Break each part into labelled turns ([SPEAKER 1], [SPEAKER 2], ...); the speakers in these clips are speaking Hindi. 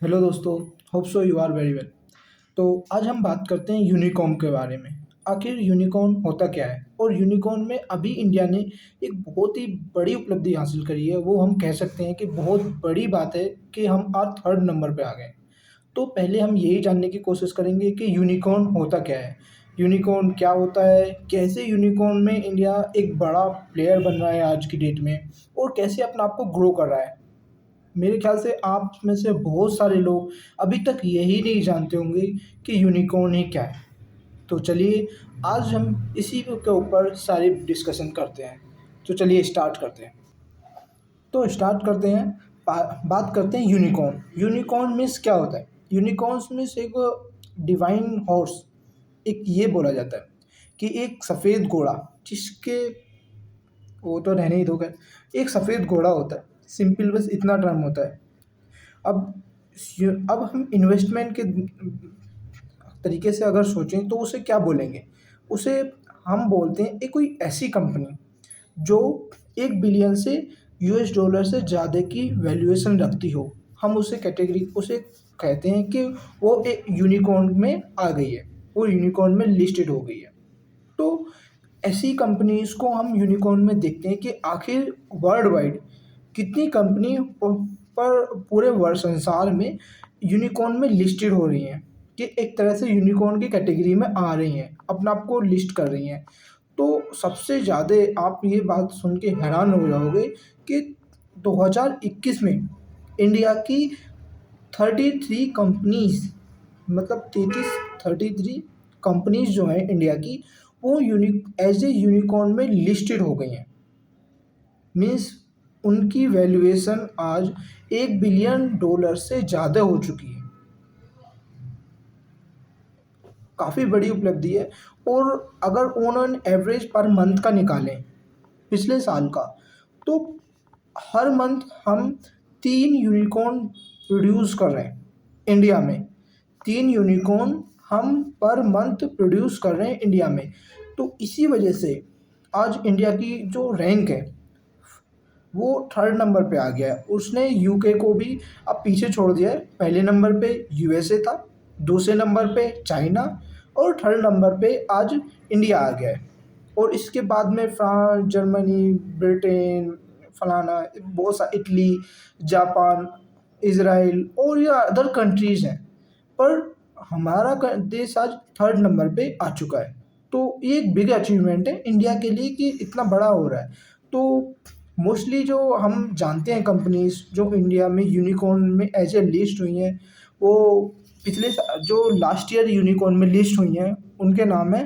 [SPEAKER 1] हेलो दोस्तों। Hope so you are very well. तो आज हम बात करते हैं यूनिकॉर्न के बारे में। आखिर यूनिकॉर्न होता क्या है और यूनिकॉर्न में अभी इंडिया ने एक बहुत ही बड़ी उपलब्धि हासिल करी है। वो हम कह सकते हैं कि बहुत बड़ी बात है कि हम आज थर्ड नंबर पे आ गए। तो पहले हम यही जानने की कोशिश करेंगे कि यूनिकॉर्न होता क्या है, यूनिकॉर्न क्या होता है, कैसे यूनिकॉर्न में इंडिया एक बड़ा प्लेयर बन रहा है आज की डेट में और कैसे अपने आप को ग्रो कर रहा है। मेरे ख्याल से आप में से बहुत सारे लोग अभी तक यही नहीं जानते होंगे कि यूनिकॉर्न ही क्या है। तो चलिए आज हम इसी के ऊपर सारी डिस्कशन करते हैं। तो चलिए स्टार्ट करते हैं। तो स्टार्ट करते हैं। बात करते हैं यूनिकॉर्न। यूनिकॉर्न मीन्स क्या होता है? यूनिकॉर्न मीन्स एक डिवाइन हॉर्स। एक ये बोला जाता है कि एक सफ़ेद घोड़ा जिसके, वो तो रहने ही दो खैर, एक सफ़ेद घोड़ा होता है। सिंपल बस इतना टर्म होता है। अब अब हम इन्वेस्टमेंट के तरीके से अगर सोचें तो उसे क्या बोलेंगे? उसे हम बोलते हैं एक कोई ऐसी कंपनी जो 1 बिलियन से यूएस डॉलर से ज़्यादा की वैल्यूएशन रखती हो। हम उसे कहते हैं कि वो एक यूनिकॉर्न में आ गई है, वो यूनिकॉर्न में लिस्टेड हो गई है। तो ऐसी कंपनीज को हम यूनिकॉर्न में देखते हैं कि आखिर वर्ल्ड वाइड कितनी कंपनी पर पूरे वर्ल्ड संसार में यूनिकॉर्न में लिस्टेड हो रही हैं, कि एक तरह से यूनिकॉर्न की कैटेगरी में आ रही हैं, अपने आप को लिस्ट कर रही हैं। तो सबसे ज़्यादा आप ये बात सुन के हैरान हो जाओगे कि 2021 में इंडिया की 33 कंपनीज, मतलब 33 कंपनीज जो हैं इंडिया की, वो यूनिक एज ए यूनिकॉर्न में लिस्टेड हो गई हैं। मीन्स उनकी वैल्यूएशन आज 1 बिलियन डॉलर से ज़्यादा हो चुकी है। काफ़ी बड़ी उपलब्धि है। और अगर on an average per month का निकालें पिछले साल का, तो हर मंथ हम 3 यूनिकॉर्न प्रोड्यूस कर रहे हैं इंडिया में। 3 यूनिकॉर्न हम पर मंथ प्रोड्यूस कर रहे हैं इंडिया में। तो इसी वजह से आज इंडिया की जो रैंक है वो थर्ड नंबर पे आ गया है। उसने यूके को भी अब पीछे छोड़ दिया है। पहले नंबर पे यूएसए था, दूसरे नंबर पे चाइना और थर्ड नंबर पे आज इंडिया आ गया है। और इसके बाद में फ्रांस, जर्मनी, ब्रिटेन, फलाना बहुत सा, इटली, जापान, इज़राइल और या अदर कंट्रीज़ हैं। पर हमारा देश आज थर्ड नंबर पे आ चुका है। तो ये एक बिग अचीवमेंट है इंडिया के लिए कि इतना बड़ा हो रहा है। तो मोस्टली जो हम जानते हैं कंपनीज जो इंडिया में यूनिकॉर्न में एज ए लिस्ट हुई हैं, वो जो लास्ट ईयर यूनिकॉर्न में लिस्ट हुई हैं उनके नाम है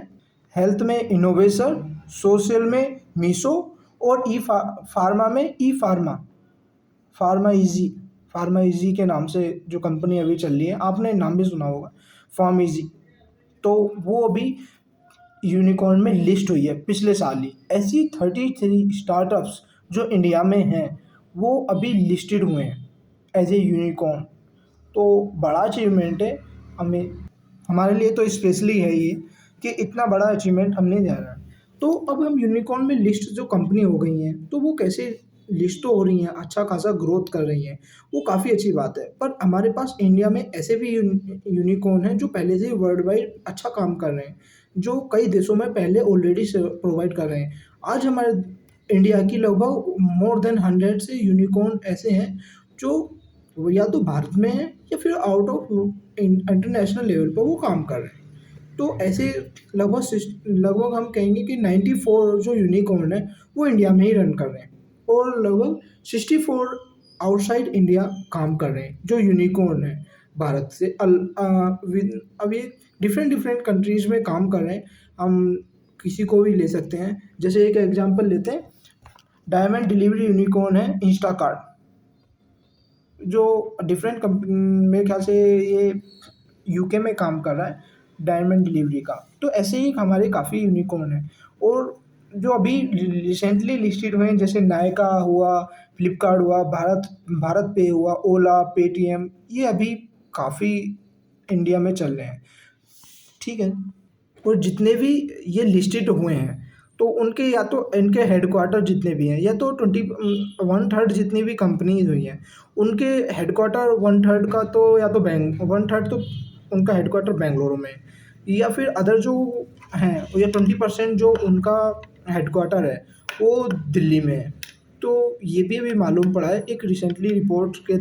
[SPEAKER 1] हेल्थ में इनोवेशन, सोशल में मीशो और फार्मा में ई फार्मा, फार्मा इजी के नाम से जो कंपनी अभी चल रही है, आपने नाम भी सुना होगा, फार्म इजी। तो वो अभी यूनिकॉर्न में लिस्ट हुई है पिछले साल ही। ऐसी 33 स्टार्टअप्स जो इंडिया में हैं वो अभी लिस्टेड हुए हैं एज ए यूनिकॉर्न। तो बड़ा अचीवमेंट है। हमें, हमारे लिए तो स्पेशली है ये कि इतना बड़ा अचीवमेंट हमने जाना है। तो अब हम यूनिकॉर्न में लिस्ट जो कंपनी हो गई हैं तो वो कैसे लिस्ट तो हो रही हैं, अच्छा खासा ग्रोथ कर रही हैं, वो काफ़ी अच्छी बात है। पर हमारे पास इंडिया में ऐसे भी यूनिकॉर्न हैं जो पहले से ही वर्ल्ड वाइड अच्छा काम कर रहे हैं, जो कई देशों में पहले ऑलरेडी प्रोवाइड कर रहे हैं। आज हमारे इंडिया की लगभग मोर देन 100 से यूनिकॉर्न ऐसे हैं जो वो या तो भारत में है या फिर आउट ऑफ इंटरनेशनल लेवल पर वो काम कर रहे हैं। तो ऐसे लगभग हम कहेंगे कि 94 जो यूनिकॉर्न है वो इंडिया में ही रन कर रहे हैं और लगभग 64 आउटसाइड इंडिया काम कर रहे हैं जो यूनिकॉर्न है भारत से अभी डिफरेंट डिफरेंट कंट्रीज़ में काम कर रहे हैं। हम किसी को भी ले सकते हैं, जैसे एक एग्जांपल लेते हैं, डायमंड डिलीवरी यूनिकॉर्न है इंस्टाकार्ट, जो डिफरेंट कंपनी, मेरे ख्याल से ये यूके में काम कर रहा है डायमंड डिलीवरी का। तो ऐसे ही हमारे काफ़ी यूनिकॉर्न हैं। और जो अभी रिसेंटली लिस्टेड हुए हैं जैसे नायका हुआ, फ्लिपकार्ट हुआ, भारत भारत पे हुआ, ओला, पेटीएम, ये अभी काफ़ी इंडिया में चल रहे हैं। ठीक है। और जितने भी ये लिस्टेड हुए हैं तो उनके या तो इनके हेडक्वार्टर जितने भी हैं या तो 1/3 जितनी भी कंपनीज हुई हैं, उनके हेडक्वार्टर 1/3 का तो या तो 1/3 तो उनका हेडक्वार्टर बेंगलुरु में है, या फिर अदर जो हैं या 20% जो उनका हेडक्वार्टर है वो दिल्ली में है। तो ये भी अभी मालूम पड़ा है, एक रिसेंटली रिपोर्ट के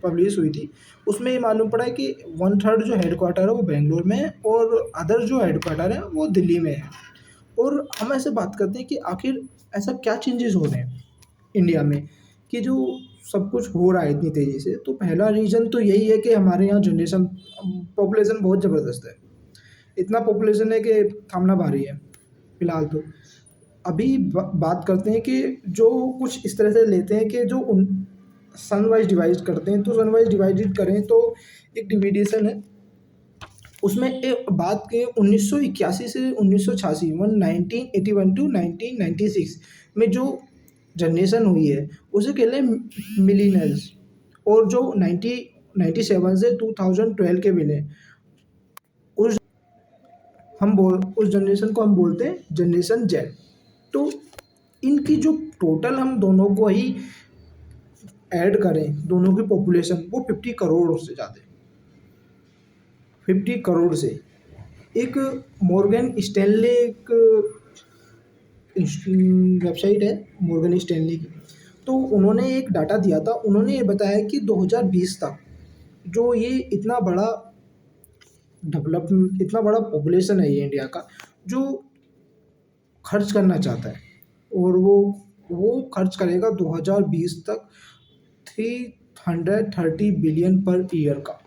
[SPEAKER 1] पब्लिश हुई थी, उसमें ये मालूम पड़ा है कि 1/3 जो हेडक्वार्टर है वो बेंगलोर में है और अदर जो हेडक्वार्टर है वो दिल्ली में है। और हम ऐसे बात करते हैं कि आखिर ऐसा क्या चेंजेस हो रहे हैं इंडिया में कि जो सब कुछ हो रहा है इतनी तेज़ी से। तो पहला रीज़न तो यही है कि हमारे यहाँ जनरेशन पॉपुलेशन बहुत ज़बरदस्त है। इतना पॉपुलेशन है कि थामना भारी है फिलहाल तो। अभी बात करते हैं कि जो कुछ इस तरह से लेते हैं कि जो उन सन वाइज डिवाइड करते हैं, तो सन वाइज डिवाइडेड करें तो एक डिविडेशन है उसमें। एक बात के 1981 से 1986 1981 टू 1996 में जो जनरेशन हुई है उसे कहते हैं मिलीनियल्स। और जो 1997 से 2012 के मिले उस उस जनरेशन को हम बोलते हैं जनरेशन जेड। तो इनकी जो टोटल हम दोनों को ही ऐड करें, दोनों की पॉपुलेशन वो 50 करोड़ से ज़्यादा है। 50 करोड़ से एक मॉर्गन स्टैनले एक वेबसाइट है मॉर्गन स्टैनली की, तो उन्होंने एक डाटा दिया था। उन्होंने ये बताया कि 2020 तक जो ये इतना बड़ा पॉपुलेशन है ये इंडिया का, जो खर्च करना चाहता है, और वो खर्च करेगा 2020 तक 330 बिलियन पर ईयर का।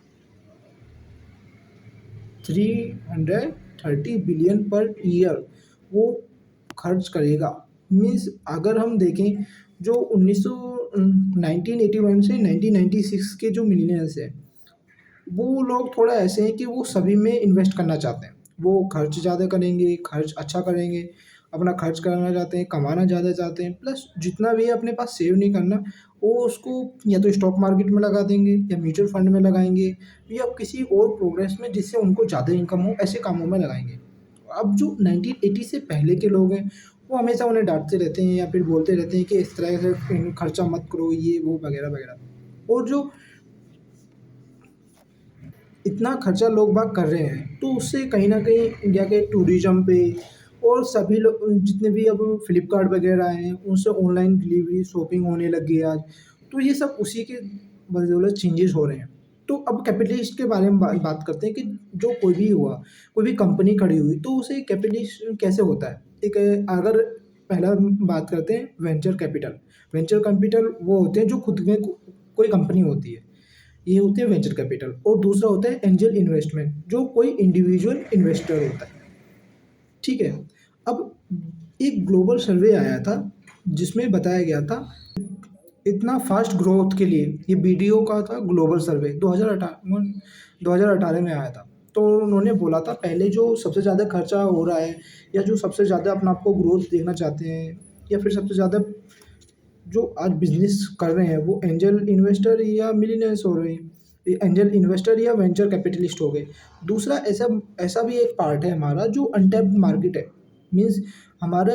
[SPEAKER 1] 330 बिलियन पर ईयर वो खर्च करेगा। मीन्स अगर हम देखें जो 1981 से 1996 के जो मिलीनियर्स हैं वो लोग थोड़ा ऐसे हैं कि वो सभी में इन्वेस्ट करना चाहते हैं। वो खर्च ज़्यादा करेंगे, खर्च अच्छा करेंगे, अपना खर्च करना चाहते हैं, कमाना ज़्यादा चाहते हैं, प्लस जितना भी है अपने पास सेव नहीं करना, वो उसको या तो स्टॉक मार्केट में लगा देंगे या म्यूचुअल फंड में लगाएंगे या किसी और प्रोग्रेस में जिससे उनको ज़्यादा इनकम हो, ऐसे कामों में लगाएंगे। अब जो 1980 से पहले के लोग हैं वो हमेशा उन्हें डांटते रहते हैं या फिर बोलते रहते हैं कि इस तरह से खर्चा मत करो, ये वो वगैरह वगैरह। और जो इतना खर्चा लोग बाग कर रहे हैं तो उससे कहीं न कहीं इंडिया के टूरिज़्म पे और सभी लोग जितने भी अब फ्लिपकार्ट वगैरह हैं उनसे ऑनलाइन डिलीवरी शॉपिंग होने लग गई है आज। तो ये सब उसी के बदौलत चेंजेस हो रहे हैं। तो अब कैपिटलिस्ट के बारे में बात करते हैं कि जो कोई भी हुआ, कोई भी कंपनी खड़ी हुई तो उसे कैपिटलिस्ट कैसे होता है? एक अगर पहला बात करते हैं वेंचर कैपिटल। वेंचर कैपिटल वो होते हैं जो खुद में कोई कंपनी होती है। ये होती है वेंचर कैपिटल। और दूसरा होता है एंजल इन्वेस्टमेंट, जो कोई इंडिविजुअल इन्वेस्टर होता है। ठीक है। अब एक ग्लोबल सर्वे आया था जिसमें बताया गया था इतना फास्ट ग्रोथ के लिए, ये बीडीओ का था ग्लोबल सर्वे 2018 में आया था। तो उन्होंने बोला था पहले जो सबसे ज़्यादा खर्चा हो रहा है या जो सबसे ज़्यादा अपना आपको ग्रोथ देखना चाहते हैं या फिर सबसे ज़्यादा जो आज बिजनेस कर रहे हैं वो एंजल इन्वेस्टर या मिलीनियर्स हो रहे हैं। ये एंजल इन्वेस्टर या वेंचर कैपिटलिस्ट हो गए। दूसरा ऐसा ऐसा भी एक पार्ट है हमारा जो अनटैप्ड मार्केट है। मीन्स हमारे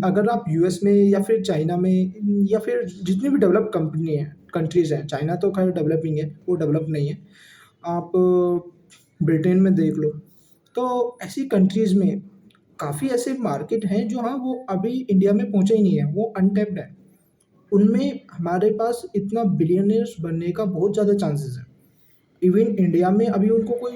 [SPEAKER 1] अगर आप यूएस में या फिर चाइना में या फिर जितनी भी डेवलप कंपनी है कंट्रीज़ हैं, चाइना तो खैर डेवलपिंग है, वो डेवलप नहीं है। आप ब्रिटेन में देख लो। तो ऐसी कंट्रीज़ में काफ़ी ऐसे मार्केट हैं जो हाँ वो अभी इंडिया में पहुँचे ही नहीं है, वो अनटैप्ड है। उनमें हमारे पास इतना बिलियनियर्स बनने का बहुत ज़्यादा चांसेस है। इवन इंडिया में अभी उनको कोई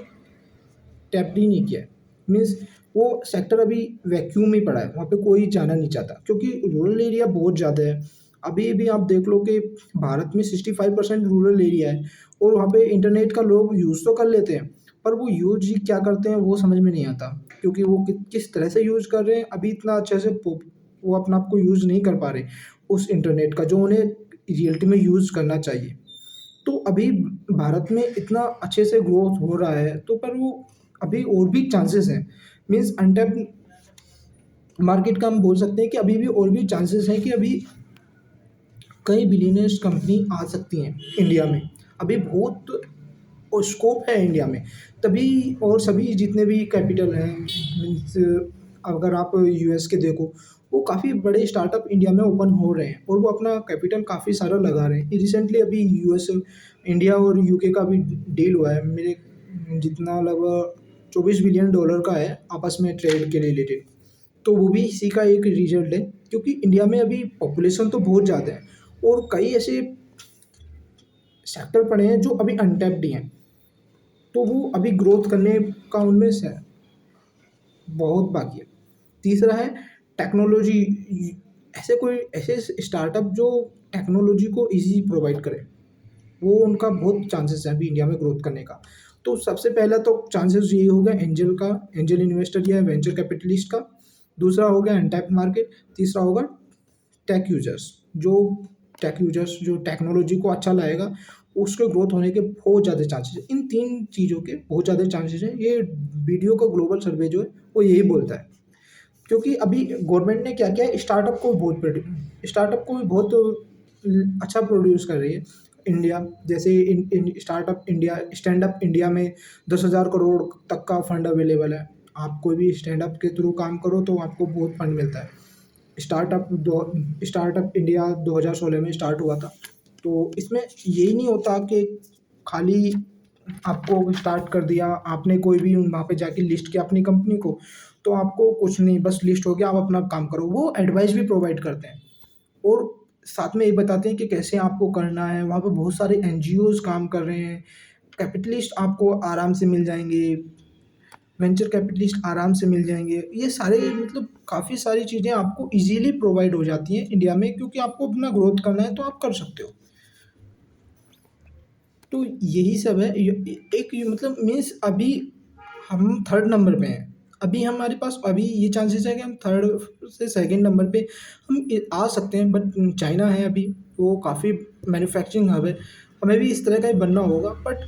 [SPEAKER 1] टैप ही नहीं किया है। मीन्स वो सेक्टर अभी वैक्यूम में पड़ा है, वहाँ पे कोई जाना नहीं चाहता क्योंकि रूरल एरिया बहुत ज़्यादा है। अभी भी आप देख लो कि भारत में 65% रूरल एरिया है और वहाँ पे इंटरनेट का लोग यूज़ तो कर लेते हैं, पर वो यूज़ ही क्या करते हैं वो समझ में नहीं आता, क्योंकि वो किस तरह से यूज़ कर रहे हैं अभी इतना अच्छे से वो अपना आप को यूज़ नहीं कर पा रहे उस इंटरनेट का जो उन्हें रियलिटी में यूज़ करना चाहिए। तो अभी भारत में इतना अच्छे से ग्रोथ हो रहा है तो पर वो अभी और भी चांसेस हैं। मीन्स अनटैप्ड मार्केट का हम बोल सकते हैं कि अभी भी और भी चांसेस हैं कि अभी कई बिलियनियर्स कंपनी आ सकती हैं इंडिया में। अभी बहुत और स्कोप है इंडिया में। तभी और सभी जितने भी कैपिटल हैं मीन्स अगर आप यूएस के देखो वो काफ़ी बड़े स्टार्टअप इंडिया में ओपन हो रहे हैं और वो अपना कैपिटल काफ़ी सारा लगा रहे हैं। रिसेंटली अभी यूएस, इंडिया और यूके का भी डील हुआ है, मेरे जितना लगभग $24 बिलियन का है आपस में ट्रेड के रिलेटेड। तो वो भी इसी का एक रिजल्ट है, क्योंकि इंडिया में अभी पॉपुलेशन तो बहुत ज़्यादा है और कई ऐसे सेक्टर पड़े हैं जो अभी अनटैप्ड ही हैं, तो वो अभी ग्रोथ करने का उनमें से बहुत बाकी है। तीसरा है टेक्नोलॉजी, ऐसे स्टार्टअप जो टेक्नोलॉजी को ईज़ी प्रोवाइड करें, वो उनका बहुत चांसेस है अभी इंडिया में ग्रोथ करने का। तो सबसे पहला तो चांसेस यही हो गया एंजल का, एंजल इन्वेस्टर या वेंचर कैपिटलिस्ट का। दूसरा हो गया अनटैप्ड मार्केट। तीसरा होगा टेक यूजर्स, जो जो टेक्नोलॉजी को अच्छा लाएगा, उसके ग्रोथ होने के बहुत ज़्यादा चांसेस हैं। इन 3 चीज़ों के बहुत ज़्यादा चांसेस हैं। ये वीडियो का ग्लोबल सर्वे जो है वो यही बोलता है। क्योंकि अभी गवर्नमेंट ने क्या किया है, स्टार्टअप को भी बहुत अच्छा प्रोड्यूस कर रही है इंडिया। जैसे इन startup India, stand up India में 10,000 करोड़ तक का फंड अवेलेबल है। आप कोई भी स्टैंड अप के थ्रू काम करो तो आपको बहुत फंड मिलता है। स्टार्टअप इंडिया 2016 में स्टार्ट हुआ था। तो इसमें यही नहीं होता कि खाली आपको स्टार्ट कर दिया, आपने कोई भी वहाँ पे जाके लिस्ट किया अपनी कंपनी को, तो आपको कुछ नहीं, बस लिस्ट हो गया, आप अपना काम करो। वो एडवाइस भी प्रोवाइड करते हैं और साथ में ये बताते हैं कि कैसे आपको करना है। वहाँ पे बहुत सारे एनजीओज़ काम कर रहे हैं, कैपिटलिस्ट आपको आराम से मिल जाएँगे, वेंचर कैपिटलिस्ट आराम से मिल जाएँगे। ये सारे मतलब काफ़ी सारी चीज़ें आपको ईज़िली प्रोवाइड हो जाती हैं इंडिया में, क्योंकि आपको अपना ग्रोथ करना है तो आप कर सकते हो। तो यही सब है। एक ये मतलब मीन्स अभी हम थर्ड नंबर पे हैं। अभी हमारे पास अभी ये चांसेस है कि हम थर्ड से सेकंड नंबर पे हम आ सकते हैं, बट चाइना है अभी, वो काफ़ी मैन्युफैक्चरिंग हब है। हमें भी इस तरह का ही बनना होगा, बट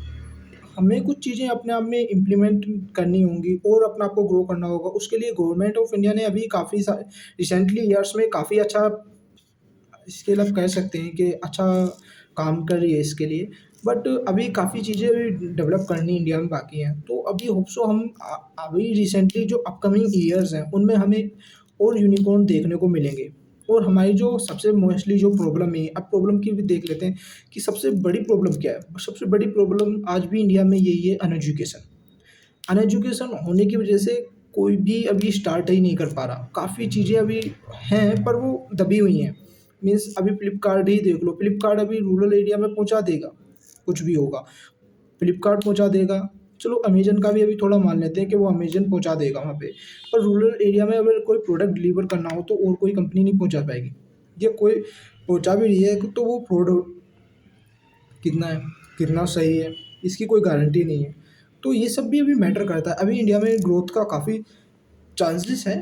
[SPEAKER 1] हमें कुछ चीज़ें अपने आप में इम्प्लीमेंट करनी होंगी और अपने आप को ग्रो करना होगा। उसके लिए गवर्नमेंट ऑफ इंडिया ने अभी काफ़ी सा रिसेंटली ईयर्स में काफ़ी अच्छा स्केल अप कह सकते हैं कि अच्छा काम कर रही है इसके लिए। बट अभी काफ़ी चीज़ें अभी डेवलप करनी इंडिया में बाकी हैं। तो अभी होप सो हम अभी रिसेंटली जो अपकमिंग ईयर्स हैं उनमें हमें और यूनिकॉर्न देखने को मिलेंगे। और हमारी जो सबसे मोस्टली जो प्रॉब्लम है, अब प्रॉब्लम की भी देख लेते हैं कि सबसे बड़ी प्रॉब्लम क्या है। सबसे बड़ी प्रॉब्लम आज भी इंडिया में यही है, अनएजुकेशन। अनएजुकेशन होने की वजह से कोई भी अभी स्टार्ट ही नहीं कर पा रहा। काफ़ी चीज़ें अभी हैं पर वो दबी हुई हैं। मीन्स अभी फ्लिपकार्ट ही देख लो, फ्लिपकार्ट अभी रूरल एरिया में पहुँचा देगा, कुछ भी होगा, फ्लिपकार्ट पहुँचा देगा। चलो अमेज़न का भी अभी थोड़ा मान लेते हैं कि वो अमेज़न पहुँचा देगा वहाँ पे। पर रूरल एरिया में अगर कोई प्रोडक्ट डिलीवर करना हो तो और कोई कंपनी नहीं पहुँचा पाएगी। या कोई पहुँचा भी रही है तो वो प्रोडक्ट कितना है, कितना सही है, इसकी कोई गारंटी नहीं है। तो ये सब भी अभी मैटर करता है। अभी इंडिया में ग्रोथ का काफ़ी चांसेस है,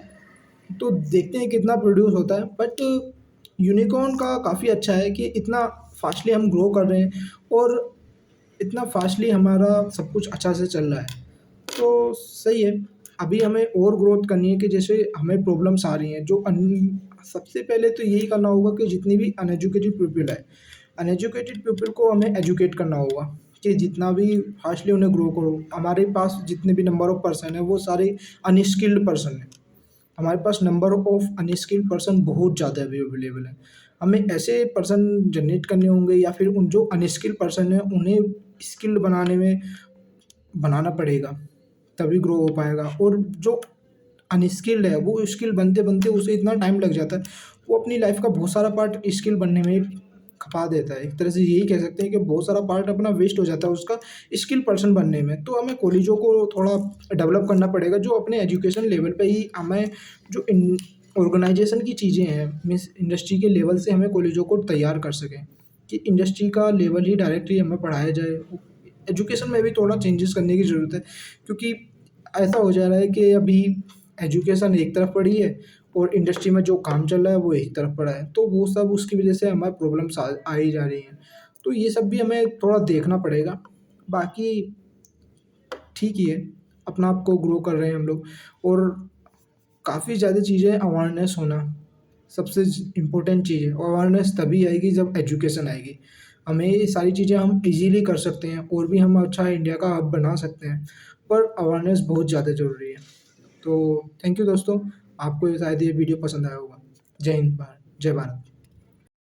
[SPEAKER 1] तो देखते हैं कितना प्रोड्यूस होता है। बट यूनिकॉर्न का काफ़ी अच्छा है कि इतना फास्टली हम ग्रो कर रहे हैं और इतना फास्टली हमारा सब कुछ अच्छा से चल रहा है। तो सही है। अभी हमें और ग्रोथ करनी है कि जैसे हमें प्रॉब्लम्स आ रही हैं जो सबसे पहले तो यही करना होगा कि जितनी भी अनएजुकेटेड पीपल है, अनएजुकेटेड पीपल को हमें एजुकेट करना होगा कि जितना भी फास्टली उन्हें ग्रो करो। हमारे पास जितने भी नंबर ऑफ़ पर्सन हैं वो सारे अनस्किल्ड पर्सन हैं। हमारे पास नंबर ऑफ़ अनस्किल्ड पर्सन बहुत ज़्यादा अभी अवेलेबल है। हमें ऐसे पर्सन जनरेट करने होंगे या फिर उन जो अनस्किल्ड पर्सन हैं उन्हें स्किल्ड बनाने में बनाना पड़ेगा, तभी ग्रो हो पाएगा। और जो अनस्किल्ड है वो स्किल बनते-बनते उसे इतना टाइम लग जाता है, वो अपनी लाइफ़ का बहुत सारा पार्ट स्किल बनने में खपा देता है। एक तरह से यही कह सकते हैं कि बहुत सारा पार्ट अपना वेस्ट हो जाता है उसका स्किल पर्सन बनने में। तो हमें कॉलेजों को थोड़ा डेवलप करना पड़ेगा, जो अपने एजुकेशन लेवल पे ही हमें जो इन ऑर्गेनाइज़ेशन की चीज़ें हैं, मीन्स इंडस्ट्री के लेवल से हमें कॉलेजों को तैयार कर सकें कि इंडस्ट्री का लेवल ही डायरेक्टली हमें पढ़ाया जाए। एजुकेशन में भी थोड़ा चेंजेस करने की ज़रूरत है, क्योंकि ऐसा हो जा रहा है कि अभी एजुकेशन एक तरफ पड़ी है और इंडस्ट्री में जो काम चल रहा है वो एक तरफ पड़ा है। तो वो सब उसकी वज़ह से हमें प्रॉब्लम्स आ ही जा रही हैं। तो ये सब भी हमें थोड़ा देखना पड़ेगा। बाकी ठीक ही है, अपना आप को ग्रो कर रहे हैं हम लोग। और काफ़ी ज़्यादा चीज़ें अवेयरनेस होना सबसे इम्पोर्टेंट चीज़ है। अवेयरनेस तभी आएगी जब एजुकेशन आएगी। हमें ये सारी चीज़ें हम ईज़िली कर सकते हैं और भी हम अच्छा इंडिया का हब बना सकते हैं, पर अवेयरनेस बहुत ज़्यादा ज़रूरी है। तो थैंक यू दोस्तों, आपको ये शायद ये वीडियो पसंद आया होगा। जय हिंद, जय भारत।